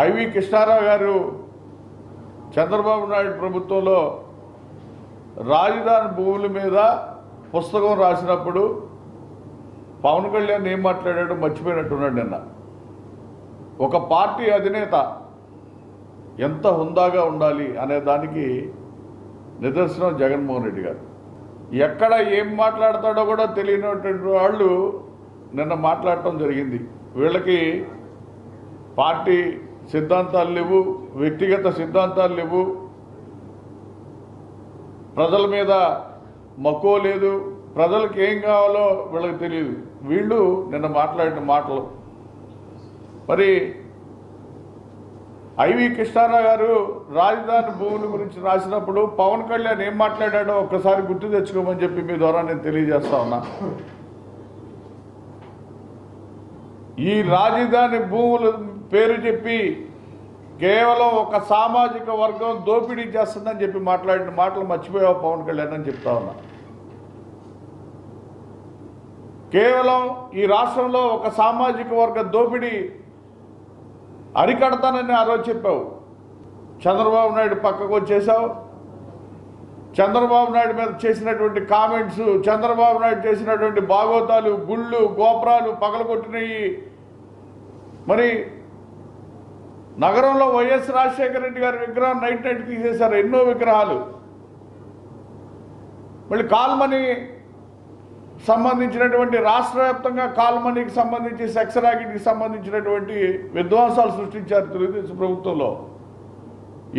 IV Krishnarao గారు చంద్రబాబు నాయుడు ప్రభుత్వంలో రాజధాని భూముల మీద పుస్తకం రాసినప్పుడు పవన్ కళ్యాణ్ ఏం మాట్లాడాడో మర్చిపోయినట్టున్నాడు నిన్న. ఒక పార్టీ అధినేత ఎంత హుందాగా ఉండాలి అనే దానికి నిదర్శనం జగన్మోహన్ రెడ్డి గారు. ఎక్కడ ఏం మాట్లాడతాడో కూడా తెలియనటువంటి వాళ్ళు నిన్న మాట్లాడటం జరిగింది. వీళ్ళకి పార్టీ సిద్ధాంతాలు లేవు, వ్యక్తిగత సిద్ధాంతాలు లేవు, ప్రజల మీద మక్కువ లేదు, ప్రజలకు ఏం కావాలో వీళ్ళకి తెలియదు. వీళ్ళు నిన్న మాట్లాడిన మాటలు. మరి ఐవి కృష్ణారావు గారు రాజధాని భూముల గురించి రాసినప్పుడు పవన్ కళ్యాణ్ ఏం మాట్లాడాడో ఒక్కసారి గుర్తు తెచ్చుకోమని చెప్పి మీ ద్వారా నేను తెలియజేస్తా ఉన్నా. ఈ రాజధాని భూముల పేరు చెప్పి కేవలం ఒక సామాజిక వర్గం దోపిడీ చేస్తుందని చెప్పి మాట్లాడిన మాటలు మర్చిపోయావు పవన్ కళ్యాణ్ అని చెప్తా ఉన్నా. కేవలం ఈ రాష్ట్రంలో ఒక సామాజిక వర్గ దోపిడీ అరికడతానని ఆ రోజు చెప్పావు. చంద్రబాబు నాయుడు పక్కకు వచ్చేసావు. చంద్రబాబు నాయుడు మీద చేసినటువంటి కామెంట్స్, చంద్రబాబు నాయుడు చేసినటువంటి బాగోతాలు, గుళ్ళు గోపురాలు పగలగొట్టినవి. మరి నగరంలో వైఎస్ రాజశేఖర రెడ్డి గారి విగ్రహం నైట్ తీసేశారు, ఎన్నో విగ్రహాలు. మళ్ళీ కాల్మనీ సంబంధించినటువంటి రాష్ట్ర వ్యాప్తంగా కాల్మనీకి సంబంధించి సెక్స్ ర్యాకెట్కి సంబంధించినటువంటి విధ్వంసాలు సృష్టించారు తెలుగుదేశం ప్రభుత్వంలో.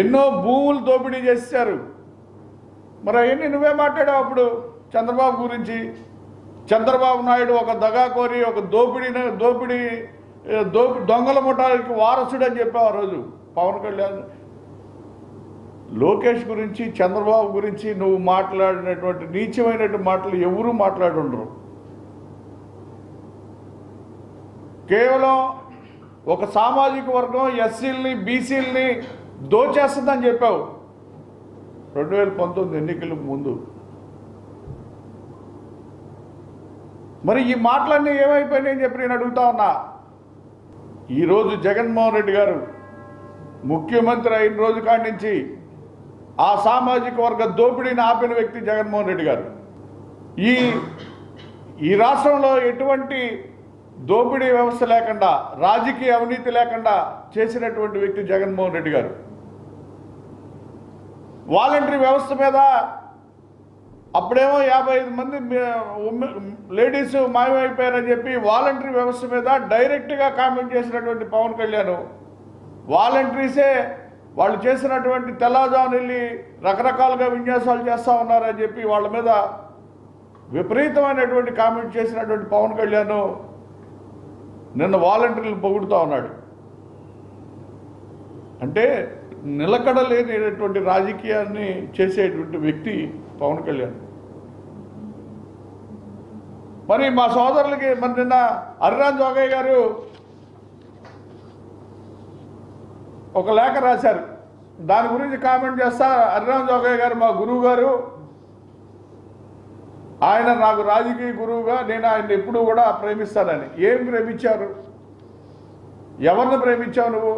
ఎన్నో భూములు దోపిడీ చేశారు. మరి అవన్నీ నువ్వే మాట్లాడావు అప్పుడు చంద్రబాబు గురించి. చంద్రబాబు నాయుడు ఒక దగాకోరి, ఒక దొంగల ముఠానికి వారసుడు అని చెప్పావు ఆ రోజు. పవన్ కళ్యాణ్, లోకేష్ గురించి, చంద్రబాబు గురించి నువ్వు మాట్లాడినటువంటి నీచమైనటువంటి మాటలు ఎవరూ మాట్లాడుండరు. కేవలం ఒక సామాజిక వర్గం ఎస్సీలని బీసీలని దోచేస్తుందని చెప్పావు 2019 ఎన్నికలకు ముందు. మరి ఈ మాటలన్నీ ఏమైపోయినాయని చెప్పి నేను అడుగుతా ఉన్నా. ఈరోజు జగన్మోహన్ రెడ్డి గారు ముఖ్యమంత్రి అయిన రోజు కాడి నుంచి ఆ సామాజిక వర్గ దోపిడీని ఆపిన వ్యక్తి జగన్మోహన్ రెడ్డి గారు. ఈ రాష్ట్రంలో ఎటువంటి దోపిడీ వ్యవస్థ లేకుండా, రాజకీయ అవినీతి లేకుండా చేసినటువంటి వ్యక్తి జగన్మోహన్ రెడ్డి గారు. వాలంటరీ వ్యవస్థ మీద అప్పుడేమో 55 మంది లేడీస్ మాయమైపోయారని చెప్పి వాలంటరీ వ్యవస్థ మీద డైరెక్ట్గా కామెంట్ చేసినటువంటి పవన్ కళ్యాణ్, వాలంటరీసే వాళ్ళు చేసినటువంటి తెల్లజామున వెళ్ళి రకరకాలుగా విన్యాసాలు చేస్తూ ఉన్నారని చెప్పి వాళ్ళ మీద విపరీతమైనటువంటి కామెంట్ చేసినటువంటి పవన్ కళ్యాణ్ నిన్న వాలంటీర్లు పొగుడుతూ ఉన్నాడు. అంటే నిలకడలేనటువంటి రాజకీయాన్ని చేసేటువంటి వ్యక్తి పవన్ కళ్యాణ్. మరి మా సోదరులకి మరి నిన్న హరిరామ్ జోగయ్య గారు ఒక లేఖ రాశారు. దాని గురించి కామెంట్ చేస్తా. హరిరామ్ జోగయ్య గారు మా గురువు గారు, ఆయన నాకు రాజకీయ గురువుగా, నేను ఆయన ఎప్పుడూ కూడా ప్రేమిస్తానని. ఏం ప్రేమించారు? ఎవరిని ప్రేమించావు నువ్వు?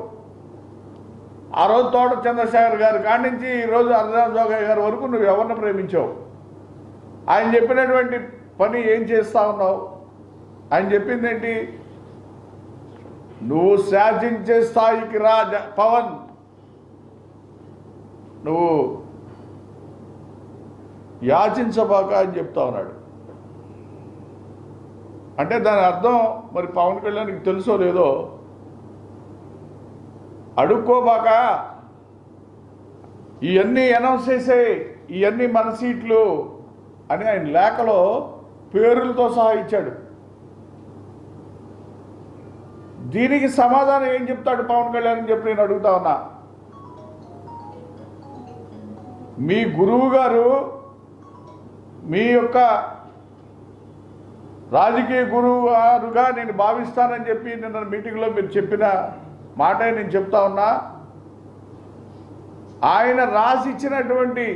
ఆ రోజు తోట చంద్రశేఖర్ గారి కాడి నుంచి ఈరోజు హరిరామ్ జోగయ్య గారి వరకు నువ్వు ఎవరిని ప్రేమించావు? ఆయన చెప్పినటువంటి పని ఏం చేస్తా ఉన్నావు? ఆయన చెప్పింది ఏంటి? నువ్వు శాసించే స్థాయికి రా పవన్, నువ్వు యాచించబాక అని చెప్తా ఉన్నాడు. అంటే దాని అర్థం మరి పవన్ కళ్యాణ్కి తెలుసో లేదో, అడుక్కోబాక, ఇవన్నీ అనౌన్స్ చేసే, ఇవన్నీ మన సీట్లు అని ఆయన లేఖలో పేర్లతో సహా ఇచ్చాడు. దీనికి సమాధానం ఏం చెప్తాడు పవన్ కళ్యాణ్ అని చెప్పి నేను అడుగుతా ఉన్నా. మీ గురువు గారు, మీ యొక్క రాజకీయ గురువు గారుగా నేను భావిస్తానని చెప్పి నిన్న మీటింగ్లో మీరు చెప్పిన మాటే నేను చెప్తా ఉన్నా. ఆయన రాసి ఇచ్చినటువంటి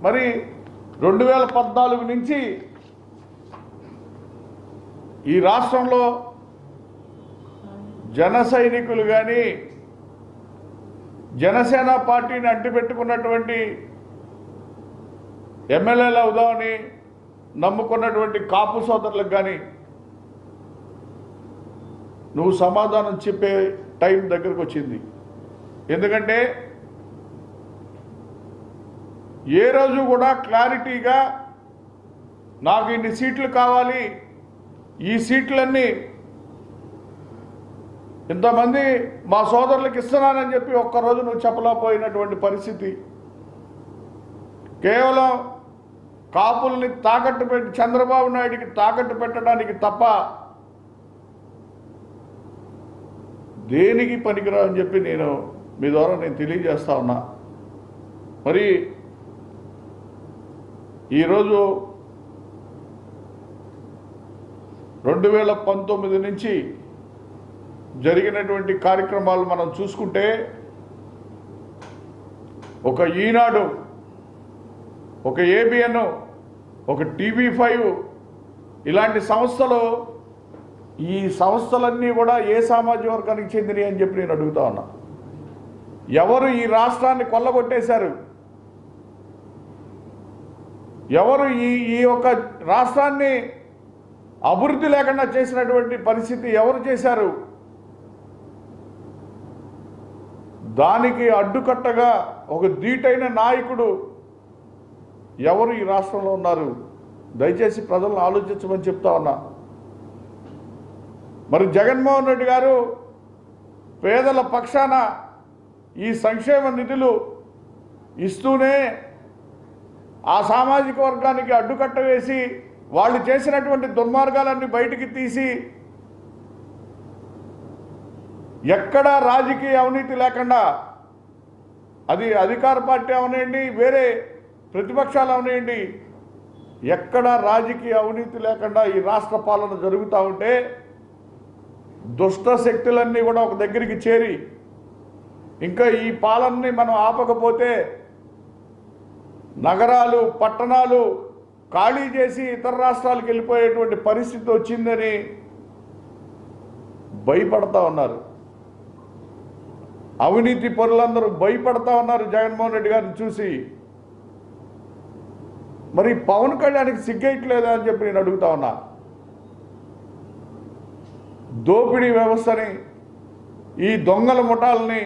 మరి 2014 నుంచి ఈ రాష్ట్రంలో జన సైనికులు కానీ, జనసేన పార్టీని అంటిపెట్టుకున్నటువంటి ఎమ్మెల్యేలు అవుదామని నమ్ముకున్నటువంటి కాపు సోదరులకు కానీ నువ్వు సమాధానం చెప్పే టైం దగ్గరకు వచ్చింది. ఎందుకంటే ఏ రోజు కూడా క్లారిటీగా నాకు ఇన్ని సీట్లు కావాలి, ఈ సీట్లన్నీ ఇంతమంది మా సోదరులకు ఇస్తున్నానని చెప్పి ఒక్కరోజు నువ్వు చెప్పలేకపోయినటువంటి పరిస్థితి. కేవలం కాపుల్ని తాకట్టు పెట్టి చంద్రబాబు నాయుడికి తాకట్టు పెట్టడానికి తప్ప దేనికి పనికిరా అని చెప్పి నేను మీ ద్వారా తెలియజేస్తా ఉన్నా. మరి ఈరోజు 2019 నుంచి జరిగినటువంటి కార్యక్రమాలు మనం చూసుకుంటే ఒక ఈనాడు, ఒక ఏబిఎన్, ఒక TV5 ఇలాంటి సంస్థలు, ఈ సంస్థలన్నీ కూడా ఏ సామాజిక వర్గానికి చెందినవి అని చెప్పి నేను అడుగుతా ఉన్నా. ఎవరు ఈ రాష్ట్రాన్ని కొల్లగొట్టేశారు? ఎవరు ఈ యొక్క రాష్ట్రాన్ని అభివృద్ధి లేకుండా చేసినటువంటి పరిస్థితి ఎవరు చేశారు? దానికి అడ్డుకట్టగా ఒక ధీటైన నాయకుడు ఎవరు ఈ రాష్ట్రంలో ఉన్నారు? దయచేసి ప్రజలను ఆలోచించమని చెప్తా ఉన్నా. మరి జగన్మోహన్ రెడ్డి గారు పేదల పక్షాన ఈ సంక్షేమ నిధులు ఇస్తూనే ఆ సామాజిక వర్గానికి అడ్డుకట్ట వేసి వాళ్ళు చేసినటువంటి దుర్మార్గాలన్నీ బయటికి తీసి ఎక్కడా రాజకీయ అవినీతి లేకుండా, అది అధికార పార్టీ అవనివ్వండి, వేరే ప్రతిపక్షాలు అవనివ్వండి, ఎక్కడా రాజకీయ అవినీతి లేకుండా ఈ రాష్ట్ర పాలన జరుగుతూ ఉంటే దుష్ట శక్తులన్నీ కూడా ఒక దగ్గరికి చేరి ఇంకా ఈ పాలనని మనం ఆపకపోతే నగరాలు, పట్టణాలు ఖాళీ చేసి ఇతర రాష్ట్రాలకు వెళ్ళిపోయేటువంటి పరిస్థితి వచ్చిందని భయపడతా ఉన్నారు. అవినీతి పరులందరూ భయపడతా ఉన్నారు జగన్మోహన్ రెడ్డి గారిని చూసి. మరి పవన్ కళ్యాణ్కి సిగ్గేయట్లేదా అని చెప్పి నేను అడుగుతా ఉన్నా. దోపిడీ వ్యవస్థని, ఈ దొంగల ముఠాలని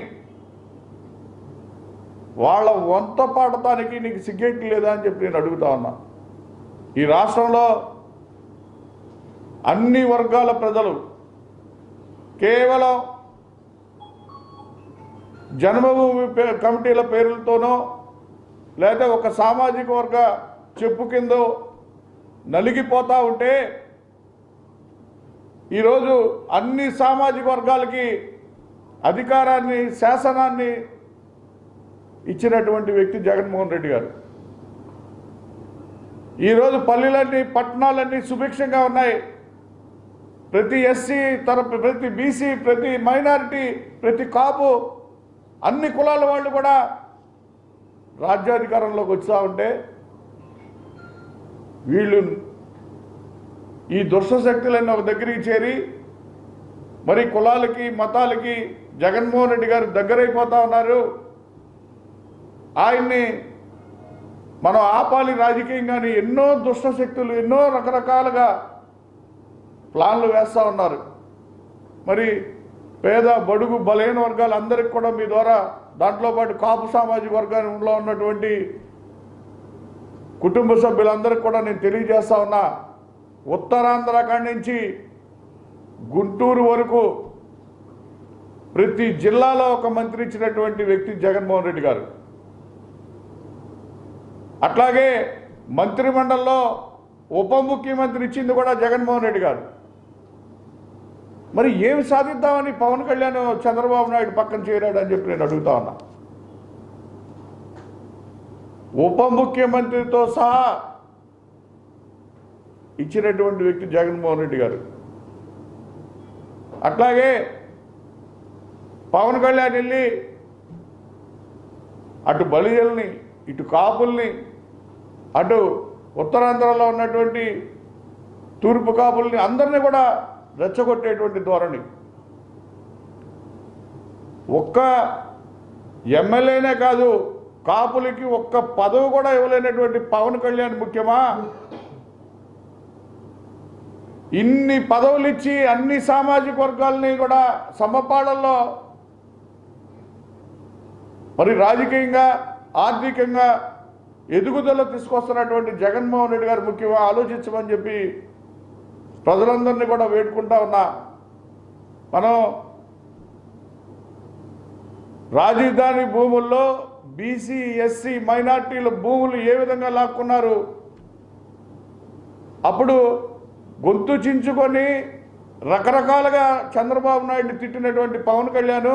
వాళ్ళ వంత పాడటానికి నీకు సిగ్గేయట్లేదా అని చెప్పి నేను అడుగుతా ఉన్నా. ఈ రాష్ట్రంలో అన్ని వర్గాల ప్రజలు కేవలం జన్మభూమి కమిటీల పేర్లతోనో లేదా ఒక సామాజిక వర్గ చెప్పు కిందో నలిగిపోతూ ఉంటే ఈరోజు అన్ని సామాజిక వర్గాలకి అధికారాన్ని, శాసనాన్ని ఇచ్చినటువంటి వ్యక్తి జగన్మోహన్ రెడ్డి గారు. ఈరోజు పల్లెలన్నీ, పట్టణాలన్నీ సుభిక్షంగా ఉన్నాయి. ప్రతి ఎస్సీ తరపు, ప్రతి బీసీ, ప్రతి మైనారిటీ, ప్రతి కాపు, అన్ని కులాల వాళ్ళు కూడా రాజ్యాధికారంలోకి వచ్చా ఉంటే వీళ్ళు ఈ దుష్ట శక్తులన్నీ ఒక దగ్గరికి చేరి మరి కులాలకి, మతాలకి జగన్మోహన్ రెడ్డి గారు దగ్గరైపోతా ఉన్నారు. ఆయన్ని మనం ఆపాలి రాజకీయంగాని ఎన్నో దుష్ట శక్తులు ఎన్నో రకరకాలుగా ప్లాన్లు వేస్తూ ఉన్నారు. మరి పేద, బడుగు, బలహీన వర్గాలందరికీ కూడా మీ ద్వారా, దాంట్లో పాటు కాపు సామాజిక వర్గంలో ఉన్నటువంటి కుటుంబ సభ్యులందరికీ కూడా నేను తెలియజేస్తా ఉన్నా. ఉత్తరాంధ్ర కాడి నుంచి గుంటూరు వరకు ప్రతి జిల్లాలో ఒక మంత్రి ఇచ్చినటువంటి వ్యక్తి జగన్మోహన్ రెడ్డి గారు. అట్లాగే మంత్రిమండలిలో ఉప ముఖ్యమంత్రి ఇచ్చింది కూడా జగన్మోహన్ రెడ్డి గారు. మరి ఏమి సాధిద్దామని పవన్ కళ్యాణ్ చంద్రబాబు నాయుడు పక్కన చేరాడు అని చెప్పి నేను అడుగుతా ఉన్నా. ఉప ముఖ్యమంత్రితో సహా ఇచ్చినటువంటి వ్యక్తి జగన్మోహన్ రెడ్డి గారు. అట్లాగే పవన్ కళ్యాణ్ వెళ్ళి అటు బలిజల్ని, ఇటు కాపుల్ని, అటు ఉత్తరాంధ్రలో ఉన్నటువంటి తూర్పు కాపుల్ని అందరినీ కూడా రెచ్చగొట్టేటువంటి ధోరణి. ఒక్క ఎమ్మెల్యేనే కాదు, కాపులకి ఒక్క పదవి కూడా ఇవ్వలేనటువంటి పవన్ కళ్యాణ్ ముఖ్యమా? ఇన్ని పదవులు ఇచ్చి అన్ని సామాజిక వర్గాలని కూడా సమపాళల్లో మరి రాజకీయంగా ఆర్థికంగా ఎదుగుదల తీసుకొస్తున్నటువంటి జగన్మోహన్ రెడ్డి గారు ముఖ్యంగా ఆలోచించమని చెప్పి ప్రజలందరినీ కూడా వేడుకుంటా ఉన్నా. మనం రాజధాని భూముల్లో బీసీ ఎస్సీ మైనార్టీల భూములు ఏ విధంగా లాక్కున్నారు, అప్పుడు గొంతు చించుకొని రకరకాలుగా చంద్రబాబు నాయుడిని తిట్టినటువంటి పవన్ కళ్యాణ్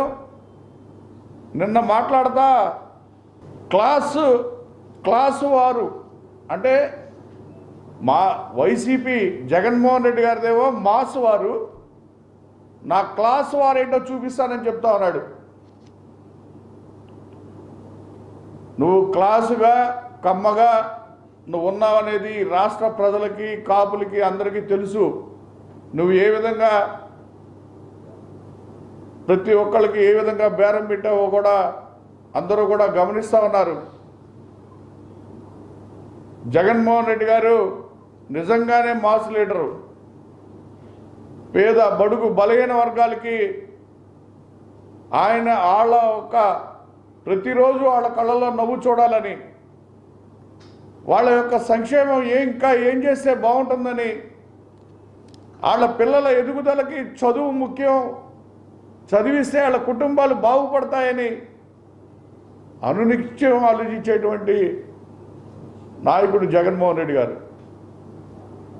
నిన్న మాట్లాడతా క్లాసు వారు అంటే మా వైసీపీ జగన్మోహన్ రెడ్డి గారిదేమో మాస్ వారు, నా క్లాస్ వారేంటో చూపిస్తానని చెప్తా ఉన్నాడు. నువ్వు క్లాసుగా కమ్మగా నువ్వు ఉన్నావనేది రాష్ట్ర ప్రజలకి కాపులకి అందరికీ తెలుసు. నువ్వు ఏ విధంగా ప్రతి ఒక్కరికి ఏ విధంగా బేరం పెట్టావో కూడా అందరూ కూడా గమనిస్తూ ఉన్నారు. జగన్మోహన్ రెడ్డి గారు నిజంగానే మాస్ లీడరు. పేద బడుగు బలహీన వర్గాలకి ఆయన వాళ్ళ ఒక ప్రతిరోజు వాళ్ళ కళ్ళల్లో నవ్వు చూడాలని, వాళ్ళ యొక్క సంక్షేమం ఇంకా ఏం చేస్తే బాగుంటుందని, వాళ్ళ పిల్లల ఎదుగుదలకి చదువు ముఖ్యం, చదివిస్తే వాళ్ళ కుటుంబాలు బాగుపడతాయని అనునిత్యం ఆలోచించేటువంటి నాయకుడు జగన్మోహన్ రెడ్డి గారు.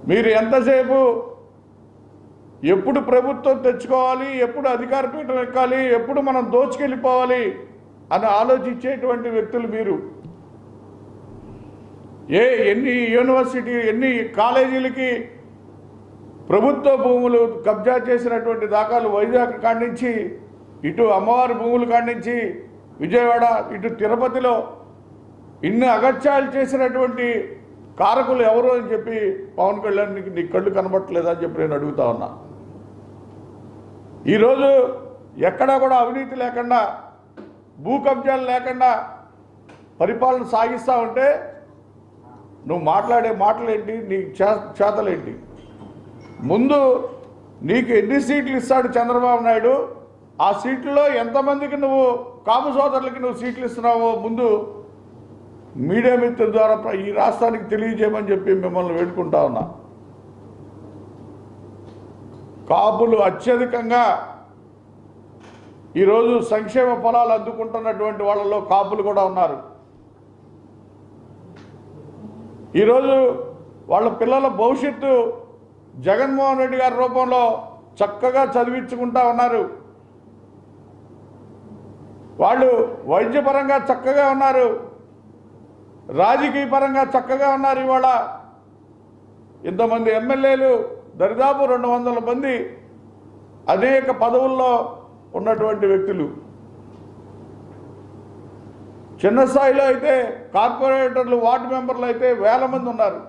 మీరు ఎంతసేపు ఎప్పుడు ప్రభుత్వం తెచ్చుకోవాలి, ఎప్పుడు అధికార పీఠం ఎక్కాలి, ఎప్పుడు మనం దోచుకెళ్ళిపోవాలి అని ఆలోచించేటువంటి వ్యక్తులు మీరు. ఎన్ని యూనివర్సిటీ ఎన్ని కాలేజీలకి ప్రభుత్వ భూములు కబ్జా చేసినటువంటి దాఖలు వైజాగ్ కాడించి ఇటు అమ్మవారి భూములు కాడించి విజయవాడ ఇటు తిరుపతిలో ఇన్ని అగత్యాలు చేసినటువంటి కారకులు ఎవరు అని చెప్పి పవన్ కళ్యాణ్ నీ కళ్ళు కనబట్టలేదా అని చెప్పి నేను అడుగుతా ఉన్నా. ఈరోజు ఎక్కడా కూడా అవినీతి లేకుండా భూ కబ్జాలు లేకుండా పరిపాలన సాగిస్తూ ఉంటే నువ్వు మాట్లాడే మాటలేంటి, నీ చేతలేంటి? ముందు నీకు ఎన్ని సీట్లు ఇస్తాడు చంద్రబాబు నాయుడు, ఆ సీట్లలో ఎంతమందికి నువ్వు కాపు సోదరులకి నువ్వు సీట్లు ఇస్తున్నావో ముందు మీడియా మిత్రుల ద్వారా ఈ రాష్ట్రానికి తెలియజేయమని చెప్పి మిమ్మల్ని వేడుకుంటా ఉన్నా. కాపులు అత్యధికంగా ఈరోజు సంక్షేమ ఫలాలు అందుకుంటున్నటువంటి వాళ్ళలో కాపులు కూడా ఉన్నారు. ఈరోజు వాళ్ళ పిల్లల భవిష్యత్తు జగన్మోహన్ రెడ్డి గారి రూపంలో చక్కగా చదివించుకుంటా ఉన్నారు. వాళ్ళు వైద్యపరంగా చక్కగా ఉన్నారు, రాజకీయ పరంగా చక్కగా ఉన్నారు. ఇవాళ ఇంతమంది ఎమ్మెల్యేలు దరిదాపు 200 మంది అనేక పదవుల్లో ఉన్నటువంటి వ్యక్తులు. చిన్న స్థాయిలో అయితే కార్పొరేటర్లు వార్డు మెంబర్లు అయితే 1000 మంది ఉన్నారు.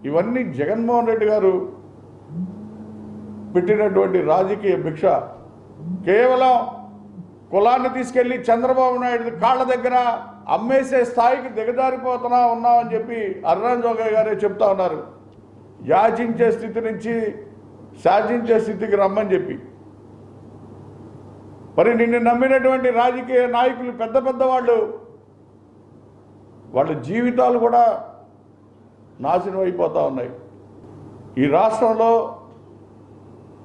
ఇవన్నీ జగన్మోహన్ రెడ్డి గారు పెట్టినటువంటి రాజకీయ భిక్ష. కేవలం కులాన్ని తీసుకెళ్లి చంద్రబాబు నాయుడు కాళ్ళ దగ్గర అమ్మేసే స్థాయికి ఉన్నామని చెప్పి అర్రాన్ జోగయ్య గారే చెప్తా ఉన్నారు. యాచించే స్థితి నుంచి శాసించే స్థితికి రమ్మని చెప్పి. మరి నిన్ను నమ్మినటువంటి రాజకీయ నాయకులు పెద్ద పెద్ద వాళ్ళ జీవితాలు కూడా నాశనం అయిపోతూ ఉన్నాయి. ఈ రాష్ట్రంలో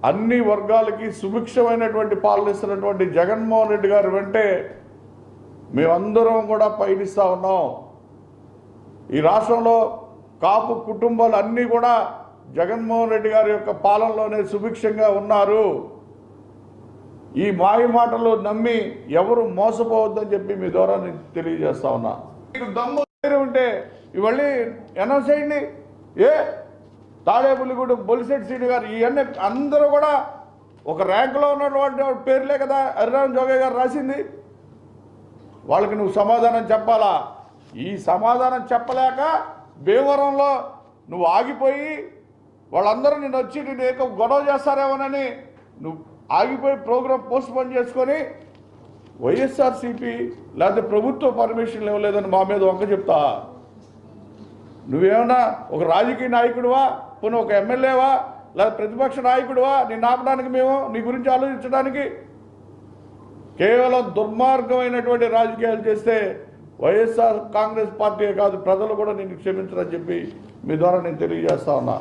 అన్ని వర్గాలకి సుభిక్షమైనటువంటి పాలనిస్తున్నటువంటి జగన్మోహన్ రెడ్డి గారు వెంటే మేమందరం కూడా పయనిస్తూ ఉన్నాం. ఈ రాష్ట్రంలో కాపు కుటుంబాలు అన్నీ కూడా జగన్మోహన్ రెడ్డి గారి యొక్క పాలనలోనే సుభిక్షంగా ఉన్నారు. ఈ మాయ మాటలు నమ్మి ఎవరు మోసపోవద్దని చెప్పి మీ ద్వారా నేను తెలియజేస్తా ఉన్నా. మీకు దమ్ము ఉంటే ఇవన్నీ అనౌన్స్ చేయండి. తాడేపల్లిగూడెం బొలిశెట్టి శ్రీను గారు ఇవన్నీ అందరూ కూడా ఒక ర్యాంకులో ఉన్నటువంటి పేర్లే కదా అర్రాన్ జోగయ్య గారు రాసింది. వాళ్ళకి నువ్వు సమాధానం చెప్పాలా? ఈ సమాధానం చెప్పలేక భీమవరంలో నువ్వు ఆగిపోయి వాళ్ళందరూ నిన్ను వచ్చి నేను ఏక గొడవ చేస్తారేమోనని నువ్వు ఆగిపోయి ప్రోగ్రాం పోస్ట్ పోన్ చేసుకొని వైఎస్ఆర్సీపీ లేకపోతే ప్రభుత్వ పర్మిషన్లు ఇవ్వలేదని మా మీద వంక చెప్తా? నువ్వేమన్నా ఒక రాజకీయ నాయకుడివా, పోనీ ఒక ఎమ్మెల్యేవా, లేదా ప్రతిపక్ష నాయకుడివా? నిన్ను ఆపడానికి మేము నీ గురించి ఆలోచించడానికి? కేవలం దుర్మార్గమైనటువంటి రాజకీయాలు చేస్తే వైఎస్ఆర్ కాంగ్రెస్ పార్టీ కాదు, ప్రజలు కూడా నిన్ను క్షమించరని చెప్పి మీ ద్వారా నేను తెలియజేస్తా ఉన్నా.